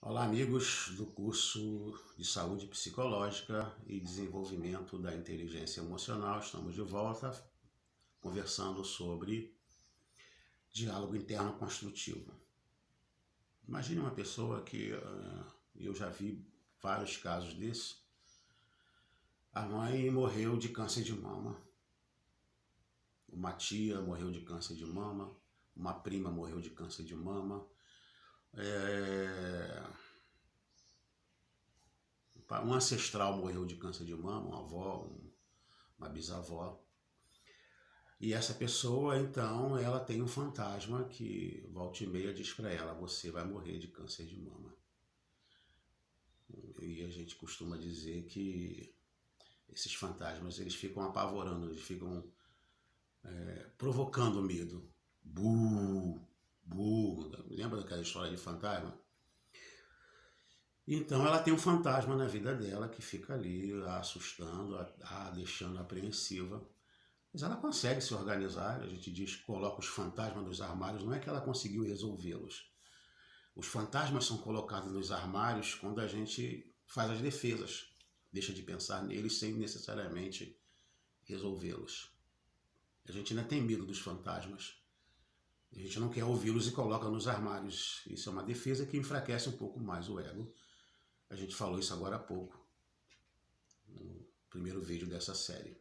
Olá, amigos do curso de Saúde Psicológica e Desenvolvimento da Inteligência Emocional. Estamos de volta conversando sobre diálogo interno construtivo. Imagine uma pessoa que eu já vi vários casos desses. A mãe morreu de câncer de mama, uma tia morreu de câncer de mama, uma prima morreu de câncer de mama, um ancestral morreu de câncer de mama, uma avó, uma bisavó. E essa pessoa, então, ela tem um fantasma que volta e meia diz para ela: você vai morrer de câncer de mama. E a gente costuma dizer que esses fantasmas, eles ficam apavorando, eles ficam provocando medo. Buh, buh. Lembra daquela história de fantasma? Então ela tem um fantasma na vida dela que fica ali a assustando, a deixando apreensiva. Mas ela consegue se organizar. A gente diz que coloca os fantasmas nos armários, não é que ela conseguiu resolvê-los. Os fantasmas são colocados nos armários quando a gente faz as defesas, deixa de pensar neles sem necessariamente resolvê-los. A gente ainda tem medo dos fantasmas. A gente não quer ouvi-los e coloca nos armários. Isso é uma defesa que enfraquece um pouco mais o ego. A gente falou isso agora há pouco, no primeiro vídeo dessa série,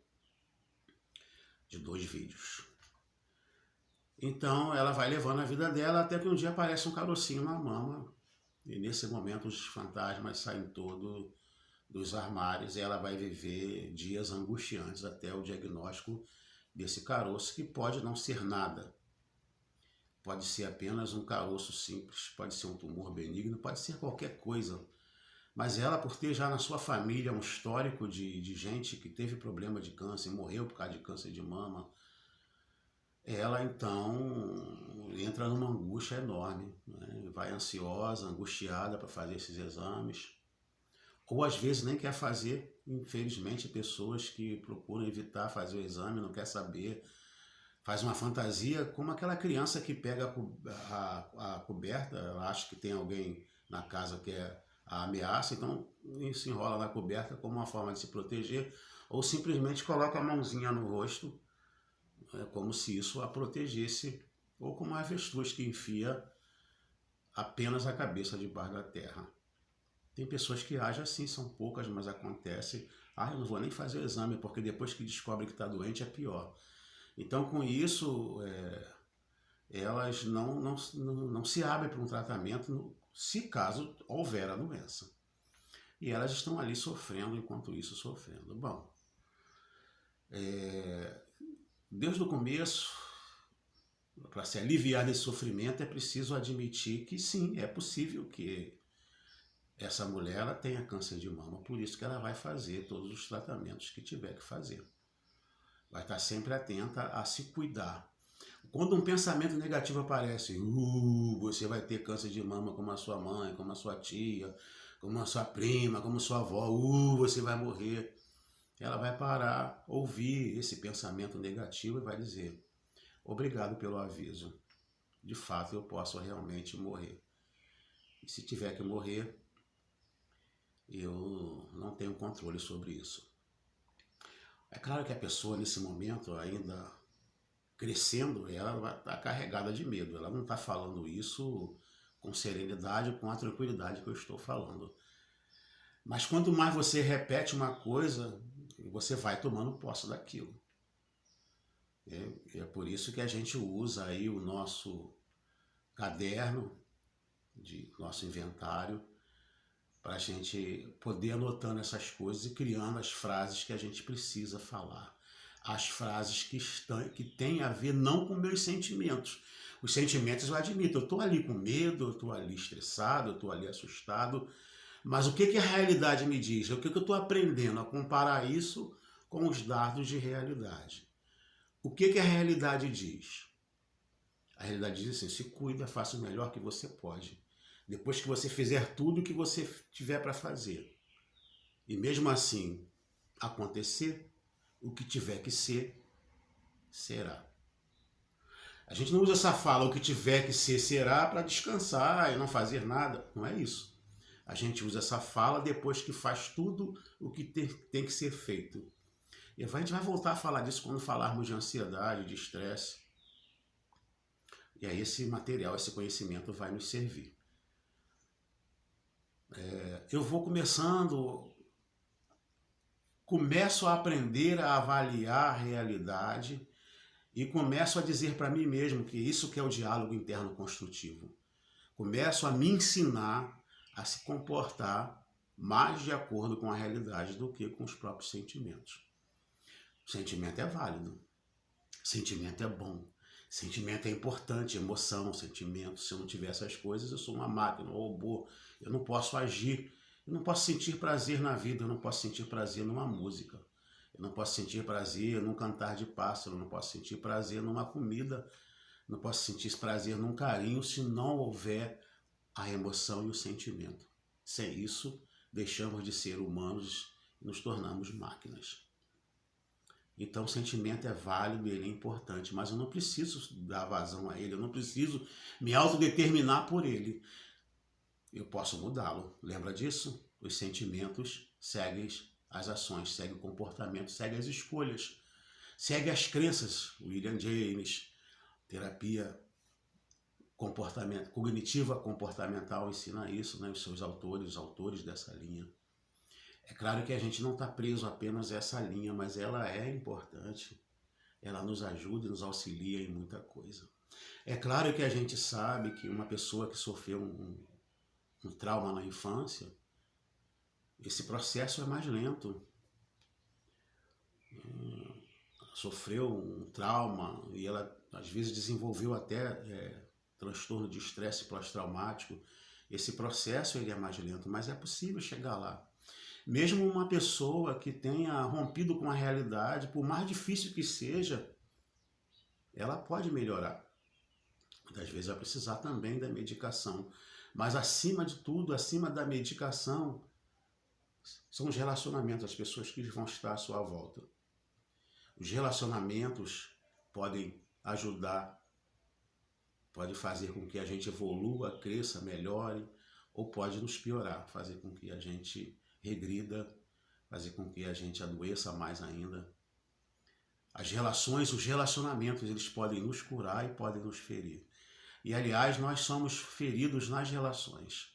de 2 vídeos. Então ela vai levando a vida dela até que um dia aparece um carocinho na mama, e nesse momento os fantasmas saem todos dos armários e ela vai viver dias angustiantes até o diagnóstico desse caroço, que pode não ser nada. Pode ser apenas um caroço simples, pode ser um tumor benigno, pode ser qualquer coisa. Mas ela, por ter já na sua família um histórico de gente que teve problema de câncer, morreu por causa de câncer de mama, ela então entra numa angústia enorme, né? Vai ansiosa, angustiada para fazer esses exames, ou às vezes nem quer fazer. Infelizmente, pessoas que procuram evitar fazer o exame, não quer saber, faz uma fantasia, como aquela criança que pega a coberta, ela acha que tem alguém na casa que é a ameaça, então se enrola na coberta como uma forma de se proteger, ou simplesmente coloca a mãozinha no rosto, como se isso a protegesse, ou como uma avestruz que enfia apenas a cabeça debaixo da terra. Tem pessoas que agem assim, são poucas, mas acontece. Eu não vou nem fazer o exame, porque depois que descobre que está doente é pior. Então, com isso, elas não se abrem para um tratamento, se caso houver a doença. E elas estão ali sofrendo, enquanto isso sofrendo. Bom, desde o começo, para se aliviar desse sofrimento, é preciso admitir que sim, é possível que essa mulher ela tenha câncer de mama, por isso que ela vai fazer todos os tratamentos que tiver que fazer. Vai estar sempre atenta a se cuidar. Quando um pensamento negativo aparece, você vai ter câncer de mama como a sua mãe, como a sua tia, como a sua prima, como a sua avó, você vai morrer. Ela vai parar, ouvir esse pensamento negativo e vai dizer: obrigado pelo aviso. De fato, eu posso realmente morrer. E se tiver que morrer, eu não tenho controle sobre isso. É claro que a pessoa, nesse momento, ainda crescendo, ela vai estar carregada de medo. Ela não está falando isso com serenidade, com a tranquilidade que eu estou falando. Mas quanto mais você repete uma coisa, você vai tomando posse daquilo. É por isso que a gente usa aí o nosso caderno, nosso inventário, para a gente poder anotando essas coisas e criando as frases que a gente precisa falar. As frases que têm a ver não com meus sentimentos. Os sentimentos eu admito, eu estou ali com medo, eu estou ali estressado, eu estou ali assustado, mas o que a realidade me diz? O que eu estou aprendendo a comparar isso com os dados de realidade? O que a realidade diz? A realidade diz assim: se cuida, faça o melhor que você pode. Depois que você fizer tudo o que você tiver para fazer, e mesmo assim acontecer, o que tiver que ser, será. A gente não usa essa fala, o que tiver que ser, será, para descansar e não fazer nada. Não é isso. A gente usa essa fala depois que faz tudo o que tem que ser feito. E a gente vai voltar a falar disso quando falarmos de ansiedade, de estresse. E aí esse material, esse conhecimento vai nos servir. Eu vou começo a aprender a avaliar a realidade e começo a dizer para mim mesmo que isso que é o diálogo interno construtivo. Começo a me ensinar a se comportar mais de acordo com a realidade do que com os próprios sentimentos. O sentimento é válido, sentimento é bom, sentimento é importante, emoção, sentimento. Se eu não tiver essas coisas, eu sou uma máquina, um robô, eu não posso agir, eu não posso sentir prazer na vida, eu não posso sentir prazer numa música, eu não posso sentir prazer num cantar de pássaro, eu não posso sentir prazer numa comida, não posso sentir prazer num carinho se não houver a emoção e o sentimento. Sem isso, deixamos de ser humanos e nos tornamos máquinas. Então o sentimento é válido, ele é importante, mas eu não preciso dar vazão a ele, eu não preciso me autodeterminar por ele. Eu posso mudá-lo. Lembra disso? Os sentimentos seguem as ações, seguem o comportamento, seguem as escolhas, seguem as crenças. William James, terapia cognitiva comportamental ensina isso, né? Os seus autores, os autores dessa linha. É claro que a gente não está preso apenas a essa linha, mas ela é importante. Ela nos ajuda e nos auxilia em muita coisa. É claro que a gente sabe que uma pessoa que sofreu um trauma na infância, esse processo é mais lento. Sofreu um trauma e ela às vezes desenvolveu até transtorno de estresse pós-traumático. Esse processo ele é mais lento, mas é possível chegar lá. Mesmo uma pessoa que tenha rompido com a realidade, por mais difícil que seja, ela pode melhorar. Muitas vezes vai precisar também da medicação. Mas acima de tudo, acima da medicação, são os relacionamentos, as pessoas que vão estar à sua volta. Os relacionamentos podem ajudar, pode fazer com que a gente evolua, cresça, melhore, ou pode nos piorar, fazer com que a gente regrida, fazer com que a gente adoeça mais ainda. As relações, os relacionamentos, eles podem nos curar e podem nos ferir. E, aliás, nós somos feridos nas relações.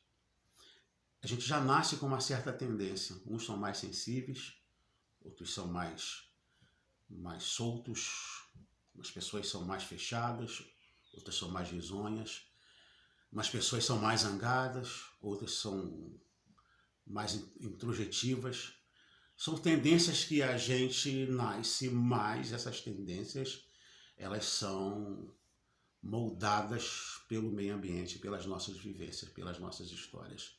A gente já nasce com uma certa tendência. Uns são mais sensíveis, outros são mais soltos, umas pessoas são mais fechadas, outras são mais risonhas, umas pessoas são mais zangadas, outras são mais introjetivas. São tendências que a gente nasce, mas essas tendências elas são moldadas pelo meio ambiente, pelas nossas vivências, pelas nossas histórias.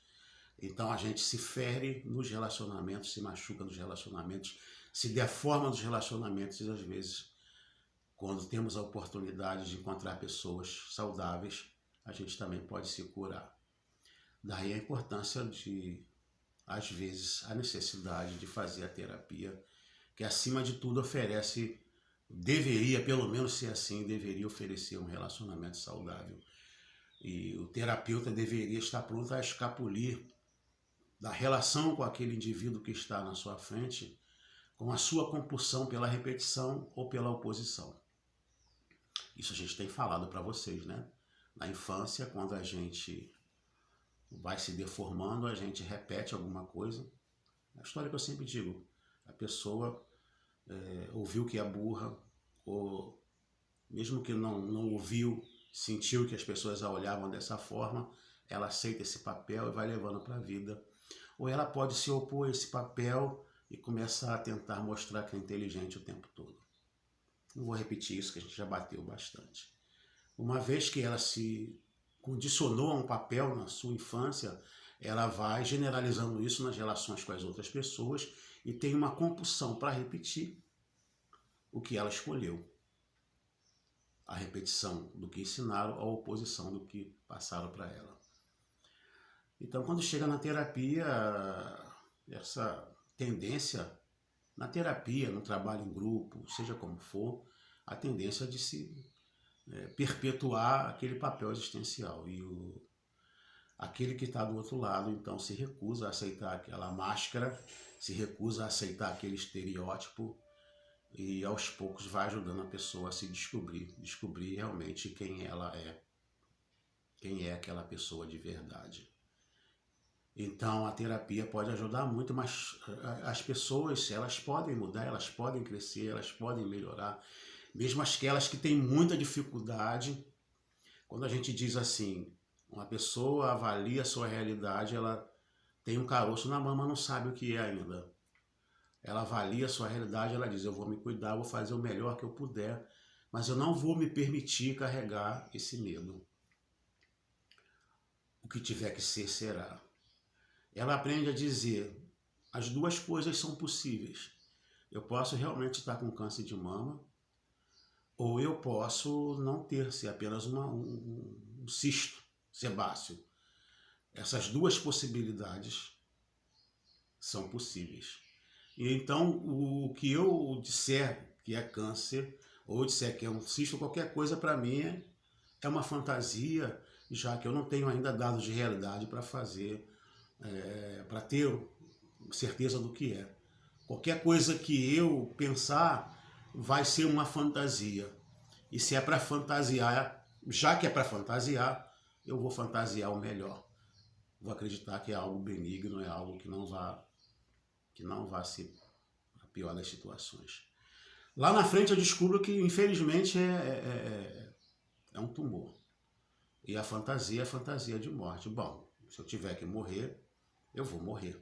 Então a gente se fere nos relacionamentos, se machuca nos relacionamentos, se deforma nos relacionamentos e às vezes, quando temos a oportunidade de encontrar pessoas saudáveis, a gente também pode se curar. Daí a importância de, às vezes, a necessidade de fazer a terapia, que acima de tudo deveria, pelo menos ser assim, deveria oferecer um relacionamento saudável. E o terapeuta deveria estar pronto a escapulir da relação com aquele indivíduo que está na sua frente, com a sua compulsão pela repetição ou pela oposição. Isso a gente tem falado para vocês, né? Na infância, quando a gente vai se deformando, a gente repete alguma coisa. É a história que eu sempre digo. A pessoa ouviu que é burra, ou mesmo que não ouviu, sentiu que as pessoas a olhavam dessa forma, ela aceita esse papel e vai levando para a vida. Ou ela pode se opor a esse papel e começar a tentar mostrar que é inteligente o tempo todo. Não vou repetir isso, que a gente já bateu bastante. Uma vez que ela se condicionou a um papel na sua infância, ela vai generalizando isso nas relações com as outras pessoas e tem uma compulsão para repetir o que ela escolheu. A repetição do que ensinaram, a oposição do que passaram para ela. Então, quando chega na terapia, essa tendência, na terapia, no trabalho em grupo, seja como for, a tendência de se perpetuar aquele papel existencial. E aquele que está do outro lado, então, se recusa a aceitar aquela máscara, se recusa a aceitar aquele estereótipo e, aos poucos, vai ajudando a pessoa a se descobrir realmente quem ela é, quem é aquela pessoa de verdade. Então, a terapia pode ajudar muito, mas as pessoas, elas podem mudar, elas podem crescer, elas podem melhorar. Mesmo aquelas que têm muita dificuldade, quando a gente diz assim, uma pessoa avalia a sua realidade, ela tem um caroço na mama, não sabe o que é ainda. Ela avalia a sua realidade, ela diz, eu vou me cuidar, vou fazer o melhor que eu puder, mas eu não vou me permitir carregar esse medo. O que tiver que ser, será. Ela aprende a dizer, as duas coisas são possíveis. Eu posso realmente estar com câncer de mama, ou eu posso não ter, ser apenas um cisto sebáceo. Essas duas possibilidades são possíveis. E então, o que eu disser que é câncer, ou disser que é um cisto, qualquer coisa para mim é uma fantasia, já que eu não tenho ainda dados de realidade para fazer, para ter certeza do que é. Qualquer coisa que eu pensar vai ser uma fantasia. E se é para fantasiar, já que é para fantasiar, eu vou fantasiar o melhor. Vou acreditar que é algo benigno, é algo que não vá ser a pior das situações. Lá na frente eu descubro que, infelizmente, é um tumor. E a fantasia é fantasia de morte. Bom, se eu tiver que morrer, eu vou morrer.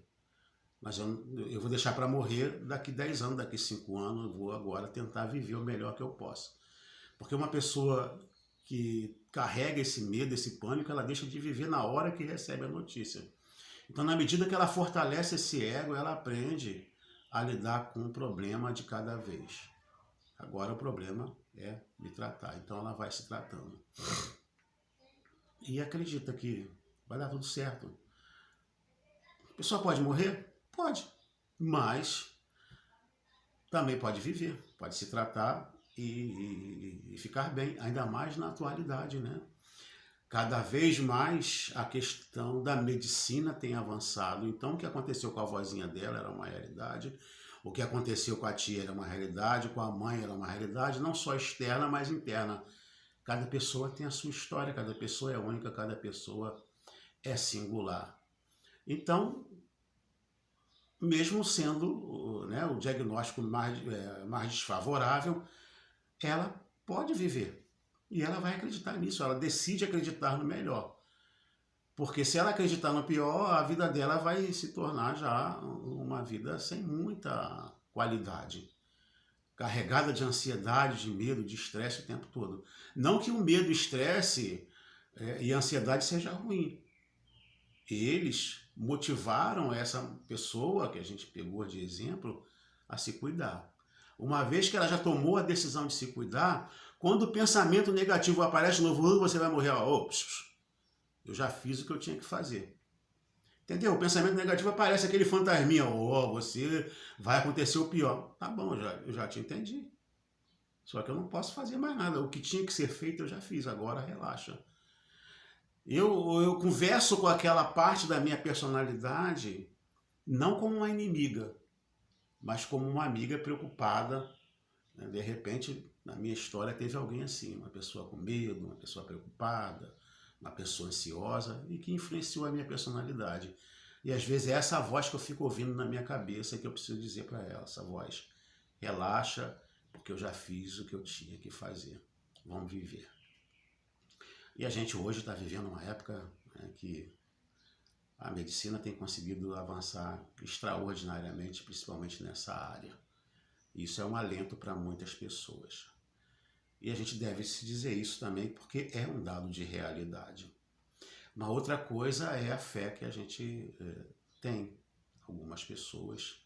Mas eu vou deixar para morrer daqui 10 anos, daqui 5 anos, eu vou agora tentar viver o melhor que eu posso. Porque uma pessoa que carrega esse medo, esse pânico, ela deixa de viver na hora que recebe a notícia. Então, na medida que ela fortalece esse ego, ela aprende a lidar com o problema de cada vez. Agora o problema é me tratar. Então ela vai se tratando. E acredita que vai dar tudo certo. A pessoa pode morrer? Pode. Mas também pode viver, pode se tratar e ficar bem, ainda mais na atualidade, né? Cada vez mais a questão da medicina tem avançado. Então, o que aconteceu com a vozinha dela era uma realidade. O que aconteceu com a tia era uma realidade, com a mãe era uma realidade, não só externa, mas interna. Cada pessoa tem a sua história, cada pessoa é única, cada pessoa é singular. Então, mesmo sendo, né, o diagnóstico mais desfavorável, ela pode viver. E ela vai acreditar nisso, ela decide acreditar no melhor. Porque se ela acreditar no pior, a vida dela vai se tornar já uma vida sem muita qualidade. Carregada de ansiedade, de medo, de estresse o tempo todo. Não que o medo, estresse e a ansiedade seja ruim. Eles motivaram essa pessoa, que a gente pegou de exemplo, a se cuidar. Uma vez que ela já tomou a decisão de se cuidar, quando o pensamento negativo aparece de novo, você vai morrer, eu já fiz o que eu tinha que fazer. Entendeu? O pensamento negativo aparece, aquele fantasminha, você vai acontecer o pior. Tá bom, eu já te entendi. Só que eu não posso fazer mais nada. O que tinha que ser feito eu já fiz, agora relaxa. Eu converso com aquela parte da minha personalidade não como uma inimiga, mas como uma amiga preocupada. De repente, na minha história, teve alguém assim, uma pessoa com medo, uma pessoa preocupada, uma pessoa ansiosa e que influenciou a minha personalidade. E às vezes é essa voz que eu fico ouvindo na minha cabeça que eu preciso dizer para ela, essa voz, relaxa, porque eu já fiz o que eu tinha que fazer. Vamos viver. E a gente hoje está vivendo uma época, né, que a medicina tem conseguido avançar extraordinariamente, principalmente nessa área. Isso é um alento para muitas pessoas. E a gente deve se dizer isso também porque é um dado de realidade. Uma outra coisa é a fé que a gente tem. Algumas pessoas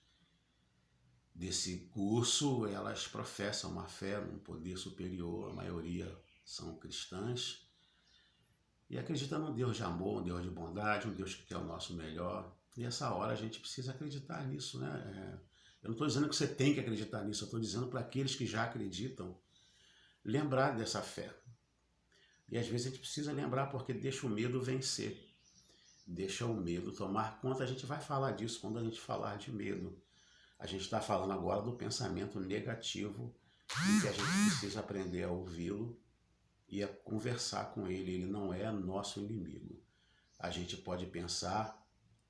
desse curso, elas professam uma fé num poder superior, a maioria são cristãs, e acreditam num Deus de amor, um Deus de bondade, um Deus que quer o nosso melhor. E essa hora a gente precisa acreditar nisso, né? Eu não estou dizendo que você tem que acreditar nisso, eu estou dizendo para aqueles que já acreditam, lembrar dessa fé. E às vezes a gente precisa lembrar porque deixa o medo vencer. deixa o medo tomar conta. A gente vai falar disso quando a gente falar de medo. A gente está falando agora do pensamento negativo e que a gente precisa aprender a ouvi-lo e a conversar com ele. Ele não é nosso inimigo. A gente pode pensar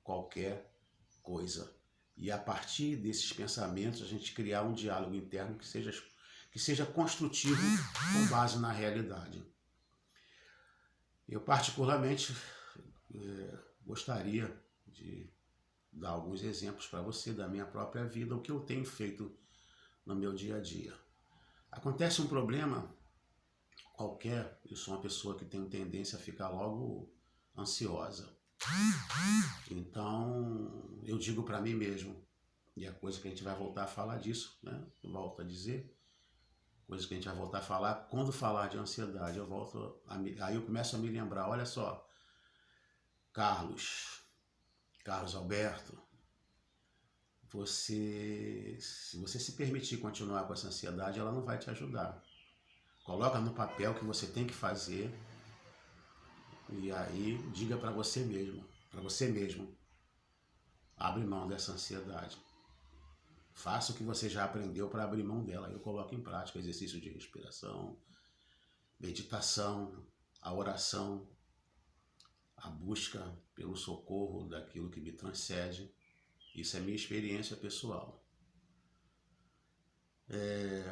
qualquer coisa. E a partir desses pensamentos a gente criar um diálogo interno que seja construtivo com base na realidade. Eu particularmente gostaria de dar alguns exemplos para você da minha própria vida, o que eu tenho feito no meu dia a dia. Acontece um problema qualquer, eu sou uma pessoa que tem tendência a ficar logo ansiosa. Então, eu digo para mim mesmo, e é coisa que a gente vai voltar a falar disso, né? Eu volto a dizer, coisa que a gente vai voltar a falar, quando falar de ansiedade, aí eu começo a me lembrar, olha só, Carlos Alberto, se você se permitir continuar com essa ansiedade, ela não vai te ajudar. Coloca no papel o que você tem que fazer e aí diga para você mesmo, abre mão dessa ansiedade. Faça o que você já aprendeu para abrir mão dela. Eu coloco em prática exercício de respiração, meditação, a oração, a busca pelo socorro daquilo que me transcende. Isso é minha experiência pessoal.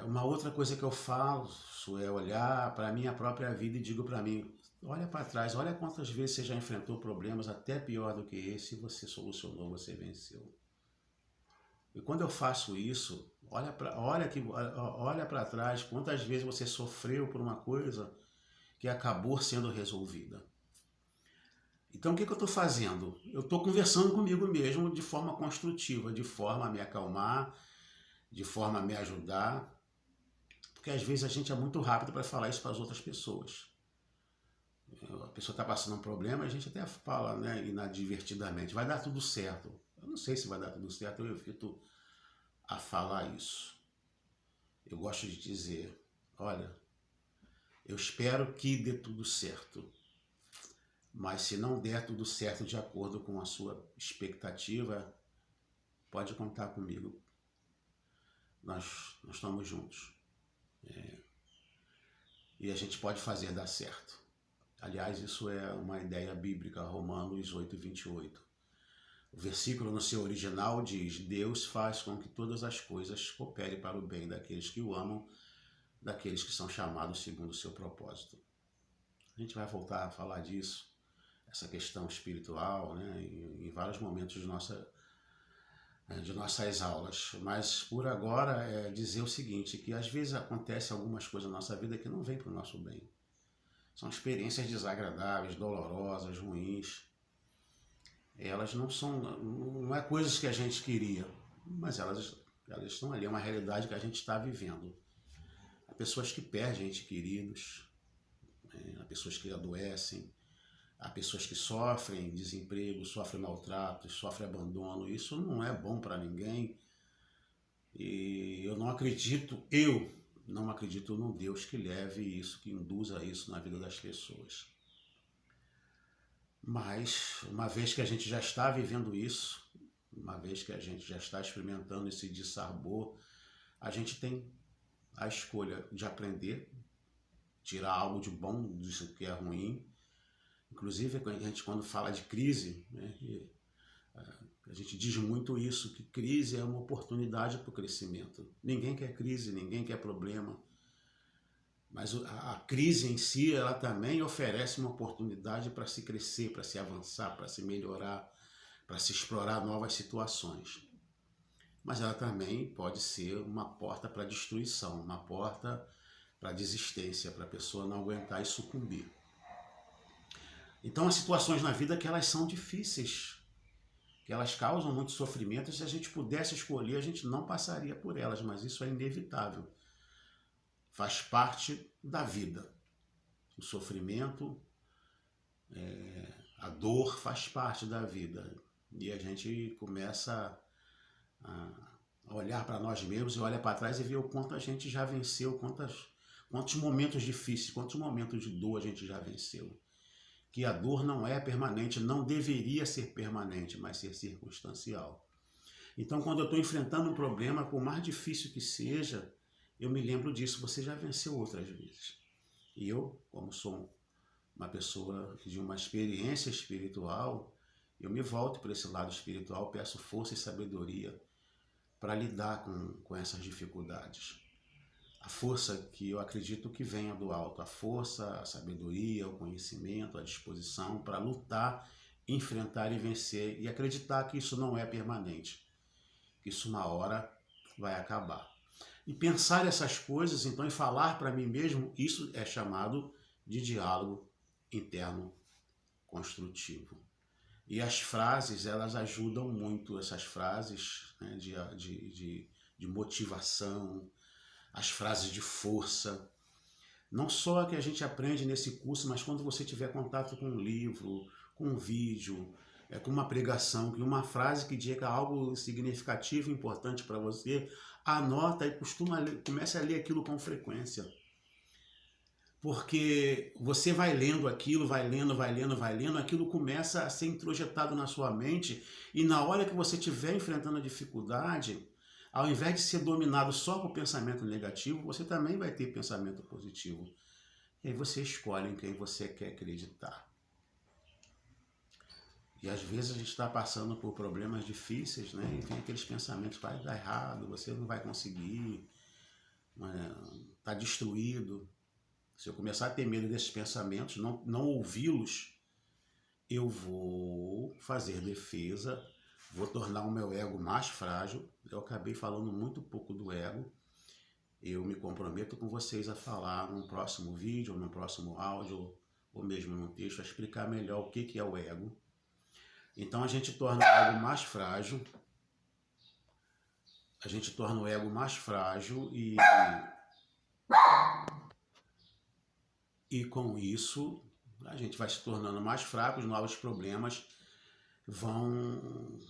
Uma outra coisa que eu faço é olhar para a minha própria vida e digo para mim, olha para trás, olha quantas vezes você já enfrentou problemas até pior do que esse e você solucionou, você venceu. E quando eu faço isso, olha para trás, quantas vezes você sofreu por uma coisa que acabou sendo resolvida. Então o que eu estou fazendo? Eu estou conversando comigo mesmo de forma construtiva, de forma a me acalmar, de forma a me ajudar, porque às vezes a gente é muito rápido para falar isso para as outras pessoas. A pessoa está passando um problema, a gente até fala, né, inadvertidamente, vai dar tudo certo. Eu não sei se vai dar tudo certo, eu evito a falar isso. Eu gosto de dizer, olha, eu espero que dê tudo certo, mas se não der tudo certo de acordo com a sua expectativa, pode contar comigo. Nós estamos juntos. E a gente pode fazer dar certo. Aliás, isso é uma ideia bíblica, Romanos 8:28. O versículo no seu original diz, Deus faz com que todas as coisas cooperem para o bem daqueles que o amam, daqueles que são chamados segundo o seu propósito. A gente vai voltar a falar disso, essa questão espiritual, né, em vários momentos de nossas aulas. Mas por agora é dizer o seguinte, que às vezes acontece algumas coisas na nossa vida que não vêm para o nosso bem. São experiências desagradáveis, dolorosas, ruins. Elas não é coisas que a gente queria, mas elas estão ali, é uma realidade que a gente está vivendo. Há pessoas que perdem entes queridos, há pessoas que adoecem, há pessoas que sofrem desemprego, sofrem maltrato, sofrem abandono. Isso não é bom para ninguém. E eu não acredito num Deus que leve isso, que induza isso na vida das pessoas. Mas, uma vez que a gente já está vivendo isso, uma vez que a gente já está experimentando esse dissabor, a gente tem a escolha de aprender, tirar algo de bom disso que é ruim. Inclusive, a gente quando fala de crise, né, a gente diz muito isso, que crise é uma oportunidade para o crescimento. Ninguém quer crise, ninguém quer problema. Mas a crise em si, ela também oferece uma oportunidade para se crescer, para se avançar, para se melhorar, para se explorar novas situações. Mas ela também pode ser uma porta para destruição, uma porta para desistência, para a pessoa não aguentar e sucumbir. Então, há situações na vida que elas são difíceis, que elas causam muito sofrimento, e se a gente pudesse escolher, a gente não passaria por elas, mas isso é inevitável. Faz parte da vida. O sofrimento, a dor faz parte da vida. E a gente começa a olhar para nós mesmos e olha para trás e vê o quanto a gente já venceu, quantos momentos difíceis, quantos momentos de dor a gente já venceu. que a dor não é permanente, não deveria ser permanente, mas ser circunstancial. Então, quando eu estou enfrentando um problema, por mais difícil que seja, eu me lembro disso. Você já venceu outras vezes. E eu, como sou uma pessoa de uma experiência espiritual, eu me volto para esse lado espiritual, peço força e sabedoria para lidar com essas dificuldades. A força que eu acredito que venha do alto, a força, a sabedoria, o conhecimento, a disposição para lutar, enfrentar e vencer e acreditar que isso não é permanente, que isso uma hora vai acabar. E pensar essas coisas, então, e falar para mim mesmo, isso é chamado de diálogo interno construtivo. E as frases, elas ajudam muito, essas frases, né, de motivação, as frases de força. Não só a que a gente aprende nesse curso, mas quando você tiver contato com um livro, com um vídeo, com uma pregação, com uma frase que diga algo significativo e importante para você, anota e comece a ler aquilo com frequência. Porque você vai lendo aquilo, vai lendo, aquilo começa a ser introjetado na sua mente e na hora que você estiver enfrentando a dificuldade, ao invés de ser dominado só por pensamento negativo, você também vai ter pensamento positivo. E aí você escolhe em quem você quer acreditar. E às vezes a gente está passando por problemas difíceis, né? E vem aqueles pensamentos, vai dar errado, você não vai conseguir, está destruído. Se eu começar a ter medo desses pensamentos, não ouvi-los, eu vou fazer defesa, vou tornar o meu ego mais frágil. Eu acabei falando muito pouco do ego. Eu me comprometo com vocês a falar num próximo vídeo, ou num próximo áudio, ou mesmo num texto, a explicar melhor o que é o ego. Então a gente torna o ego mais frágil. A gente torna o ego mais frágil e com isso a gente vai se tornando mais fraco, os novos problemas vão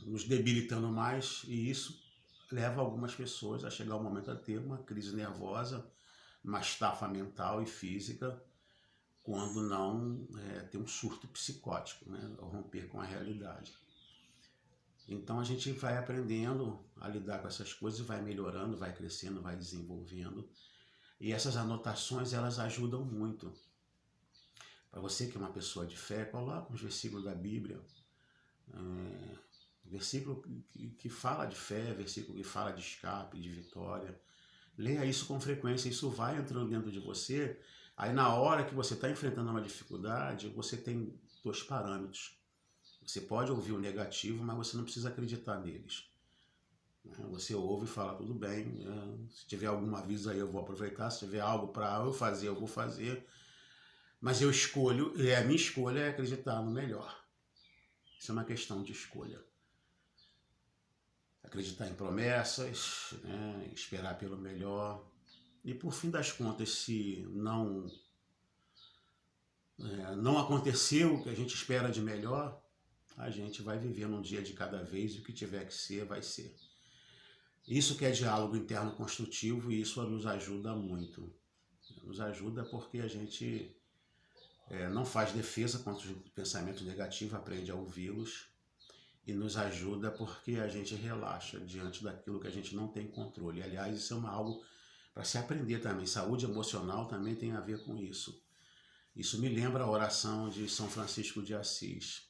nos debilitando mais e isso leva algumas pessoas a chegar ao momento a ter uma crise nervosa, uma estafa mental e física, quando não ter um surto psicótico, né? Ao romper com a realidade. Então a gente vai aprendendo a lidar com essas coisas, vai melhorando, vai crescendo, vai desenvolvendo. E essas anotações, elas ajudam muito. Para você que é uma pessoa de fé, coloca uns versículos da Bíblia, versículo que fala de fé, versículo que fala de escape, de vitória. Leia isso com frequência, isso vai entrando dentro de você. Aí na hora que você está enfrentando uma dificuldade, você tem 2 parâmetros. Você pode ouvir o negativo, mas você não precisa acreditar neles. Você ouve e fala, tudo bem, se tiver algum aviso aí eu vou aproveitar, se tiver algo para eu fazer, eu vou fazer. Mas eu escolho, a minha escolha é acreditar no melhor. Isso é uma questão de escolha. Acreditar em promessas, né? Esperar pelo melhor. E por fim das contas, se não aconteceu o que a gente espera de melhor, a gente vai vivendo um dia de cada vez e o que tiver que ser, vai ser. Isso que é diálogo interno construtivo e isso nos ajuda muito. Nos ajuda porque a gente não faz defesa contra os pensamentos negativos, aprende a ouvi-los e nos ajuda porque a gente relaxa diante daquilo que a gente não tem controle. Aliás, isso é algo para se aprender também. Saúde emocional também tem a ver com isso. Isso me lembra a oração de São Francisco de Assis.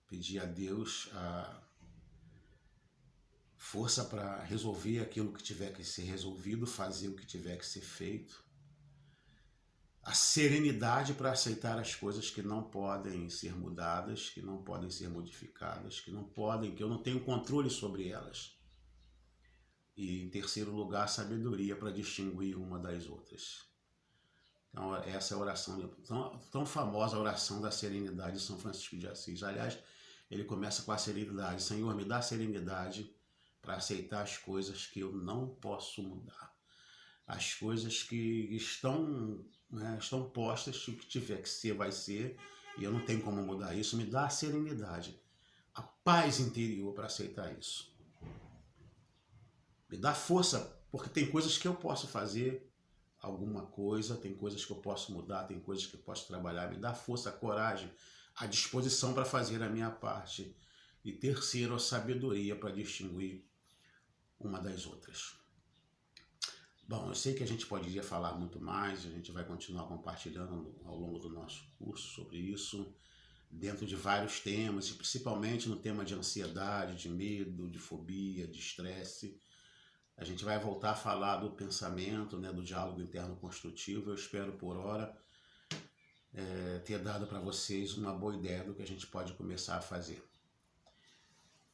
Pedir a Deus a força para resolver aquilo que tiver que ser resolvido, fazer o que tiver que ser feito. A serenidade para aceitar as coisas que não podem ser mudadas, que não podem ser modificadas, que eu não tenho controle sobre elas. E em terceiro lugar, a sabedoria para distinguir uma das outras. Então essa é a oração, tão famosa a oração da serenidade de São Francisco de Assis. Aliás, ele começa com a serenidade. Senhor, me dá serenidade para aceitar as coisas que eu não posso mudar. As coisas que estão postas, o que tiver que ser, vai ser, e eu não tenho como mudar isso. Me dá a serenidade, a paz interior para aceitar isso. Me dá força, porque tem coisas que eu posso fazer, alguma coisa, tem coisas que eu posso mudar, tem coisas que eu posso trabalhar. Me dá força, coragem, a disposição para fazer a minha parte. E terceiro, a sabedoria para distinguir uma das outras. Bom, eu sei que a gente poderia falar muito mais, a gente vai continuar compartilhando ao longo do nosso curso sobre isso, dentro de vários temas, e principalmente no tema de ansiedade, de medo, de fobia, de estresse. A gente vai voltar a falar do pensamento, né, do diálogo interno construtivo. Eu espero, por hora, ter dado para vocês uma boa ideia do que a gente pode começar a fazer.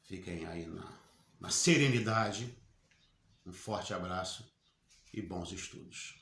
Fiquem aí na serenidade. Um forte abraço e bons estudos.